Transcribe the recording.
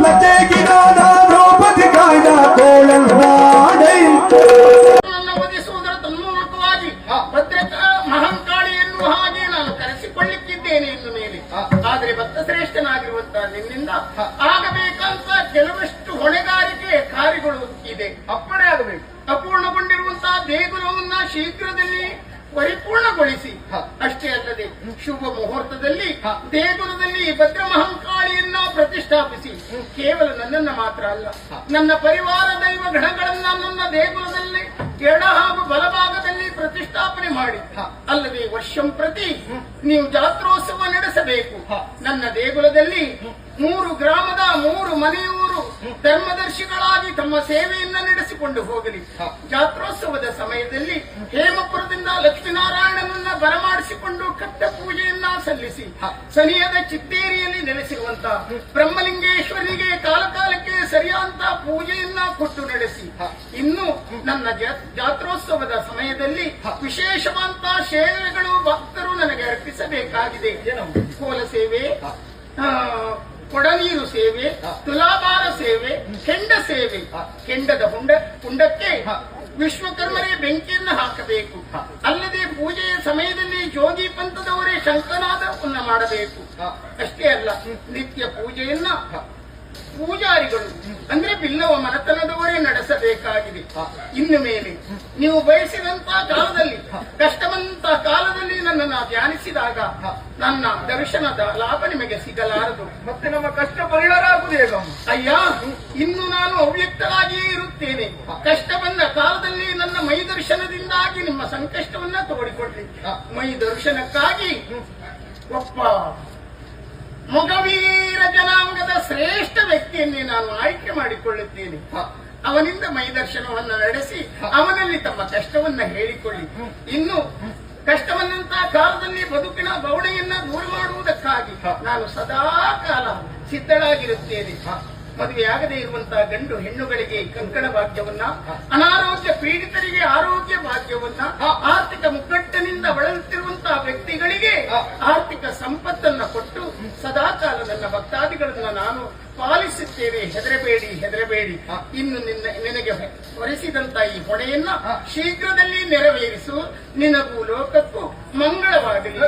ಲತೆಗಿರಾದ ದ್ರೌಪದಿ ಕಾಯ್ದ ಕೋಳಲ್ನಾಡೈ ಒದಿಸುವುದರ ತನ್ಮೂಲಕವಾಗಿ ಭದ್ರತಾ ಮಹಂಕಾಳಿ ಎನ್ನುವ ಹಾಗೆ ನಾನು ಕರೆಸಿಕೊಳ್ಳಿಕ್ಕಿದ್ದೇನೆ ಇನ್ನು ಮೇಲೆ. ಆದರೆ ಭಕ್ತ ಶ್ರೇಷ್ಠನಾಗಿರುವಂತಹ ನಿನ್ನಿಂದ ಆಗಬೇಕಂತ ಕೆಲವಷ್ಟು ಹೊಣೆಗಾರಿಕೆ ಕಾರ್ಯಗಳು ಇದೆ. ಅಪ್ಪಣೆ ಆಗಬೇಕು. ಅಪೂರ್ಣಗೊಂಡಿರುವಂತಹ ದೇಗುಲವನ್ನ ಶೀಘ್ರದಲ್ಲಿ ಪರಿಪೂರ್ಣಗೊಳಿಸಿ, ಅಷ್ಟೇ ಅಲ್ಲದೆ ಶುಭ ಮುಹೂರ್ತದಲ್ಲಿ ದೇಗುಲದಲ್ಲಿ ಭದ್ರ ಮಹಂಕಾಳಿಯನ್ನ ಪ್ರತಿಷ್ಠಾಪಿಸಿ, ಕೇವಲ ನನ್ನನ್ನ ಮಾತ್ರ ಅಲ್ಲ, ನನ್ನ ಪರಿವಾರ ದೈವ ಗಣಗಳನ್ನ ನನ್ನ ದೇಗುಲದಲ್ಲಿ ಎಡ ಹಾಗೂ ಬಲಭಾಗದಲ್ಲಿ ಪ್ರತಿಷ್ಠಾಪನೆ ಮಾಡಿ, ಅಲ್ಲದೆ ವರ್ಷಂ ಪ್ರತಿ ನೀವು ಜಾತ್ರೋತ್ಸವ ನಡೆಸಬೇಕು. ನನ್ನ ದೇಗುಲದಲ್ಲಿ 3 ಗ್ರಾಮದ 3 ಮನೆಯೂರು ಧರ್ಮದರ್ಶಿಗಳಾಗಿ ತಮ್ಮ ಸೇವೆಯನ್ನ ನಡೆಸಿಕೊಂಡು ಹೋಗಲಿ. ಜಾತ್ರೋತ್ಸವದ ಸಮಯದಲ್ಲಿ ಹೇಮಪುರದಿಂದ ಲಕ್ಷ್ಮೀನಾರಾಯಣನನ್ನ ಬರಮಾಡಿಸಿಕೊಂಡು ಕಟ್ಟ ಪೂಜೆಯನ್ನ ಸಲ್ಲಿಸಿ, ಸನಿಯದ ಚಿತ್ತೇರಿಯಲ್ಲಿ ನೆಲೆಸಿರುವಂತಹ ಬ್ರಹ್ಮಲಿಂಗೇಶ್ವರನಿಗೆ ಕಾಲಕಾಲಕ್ಕೆ ಸರಿಯಾದಂತ ಪೂಜೆಯನ್ನ ಕೊಟ್ಟು ನಡೆಸಿ, ಇನ್ನು ನನ್ನ ಜಾತ್ರೋತ್ಸವದ ಸಮಯದಲ್ಲಿ ವಿಶೇಷವಾದಂತಹ ಸೇವೆಗಳು ಭಕ್ತರು ನನಗೆ ಅರ್ಪಿಸಬೇಕಾಗಿದೆ. ಕೋಲ ಸೇವೆ, ಕೊಡನೀರು ಸೇವೆ, ತುಲಾಭಾರ ಸೇವೆ, ಕೆಂಡ ಸೇವೆ. ಕೆಂಡದ ಕುಂಡಕ್ಕೆ ವಿಶ್ವಕರ್ಮರೇ ಬೆಂಕಿಯನ್ನು ಹಾಕಬೇಕು. ಅಲ್ಲದೆ ಪೂಜೆಯ ಸಮಯದಲ್ಲಿ ಜೋಗಿ ಪಂಥದವರೇ ಶಂಖನಾದವನ್ನು ಮಾಡಬೇಕು. ಅಷ್ಟೇ ಅಲ್ಲ, ನಿತ್ಯ ಪೂಜೆಯನ್ನ ಪೂಜಾರಿಗಳು ಅಂದ್ರೆ ಬಿಲ್ಲವ ಮನತನದವರೇ ನಡೆಸಬೇಕಾಗಿದೆ. ಇನ್ನು ಮೇಲೆ ನೀವು ಬಯಸಿದಂತಹ ಕಾಲದಲ್ಲಿ, ಕಷ್ಟವಂತ ಕಾಲದಲ್ಲಿ ನನ್ನನ್ನು ಧ್ಯಾನಿಸಿದಾಗ ನನ್ನ ದರ್ಶನದ ಲಾಭ ನಿಮಗೆ ಸಿಗಲಾರದು. ಮತ್ತೆ ನಮ್ಮ ಕಷ್ಟ ಪರಿಹಾರ ಆಗುವುದು ಅಯ್ಯ, ಇನ್ನು ನಾನು ಅವ್ಯಕ್ತರಾಗಿಯೇ ಇರುತ್ತೇನೆ. ಕಷ್ಟ ಬಂದ ಕಾಲದಲ್ಲಿ ನನ್ನ ಮೈ ದರ್ಶನದಿಂದಾಗಿ ನಿಮ್ಮ ಸಂಕಷ್ಟವನ್ನ ತೋಡಿಕೊಡ್ಲಿ. ಮೈ ದರ್ಶನಕ್ಕಾಗಿ ಒಬ್ಬ ಮೊಗವೀರ ಜನಾಂಗದ ಶ್ರೇಷ್ಠ ವ್ಯಕ್ತಿಯನ್ನೇ ನಾನು ಆಯ್ಕೆ ಮಾಡಿಕೊಳ್ಳುತ್ತೇನೆ. ಅವನಿಂದ ಮೈ ದರ್ಶನವನ್ನ ನಡೆಸಿ ಅವನಲ್ಲಿ ತಮ್ಮ ಕಷ್ಟವನ್ನ ಹೇಳಿಕೊಳ್ಳಿ. ಇನ್ನು ಕಷ್ಟವನ್ನಂತಹ ಕಾಲದಲ್ಲಿ ಬದುಕಿನ ಬವಣೆಯನ್ನ ದೂರ ಮಾಡುವುದಕ್ಕಾಗಿ ನಾನು ಸದಾ ಕಾಲ ಸಿದ್ಧಳಾಗಿರುತ್ತೇನೆ. ಮದುವೆಯಾಗದೇ ಇರುವಂತಹ ಗಂಡು ಹೆಣ್ಣುಗಳಿಗೆ ಕಂಕಣ ಭಾಗ್ಯವನ್ನ, ಅನಾರೋಗ್ಯ ಪೀಡಿತರಿಗೆ ಆರೋಗ್ಯ ಭಾಗ್ಯವನ್ನ, ಆರ್ಥಿಕ ಮುಗ್ಗಟ್ಟಿನಿಂದ ಬಳಲುತ್ತಿರುವಂತಹ ವ್ಯಕ್ತಿಗಳಿಗೆ ಆರ್ಥಿಕ ಸಂಪತ್ತನ್ನ ಕೊಟ್ಟು ಸದಾ ಕಾಲ ನನ್ನ ಭಕ್ತಾದಿಗಳನ್ನ ನಾನು ಪಾಲಿಸುತ್ತೇನೆ. ಹೆದರಬೇಡಿ. ಇನ್ನು ನಿನಗೆ ಹೊರಿಸಿದಂತ ಈ ಹೊಣೆಯನ್ನ ಶೀಘ್ರದಲ್ಲಿ ನೆರವೇರಿಸು. ನಿನಗೂ ಲೋಕಕ್ಕೂ ಮಂಗಳವಾಗಲಿ.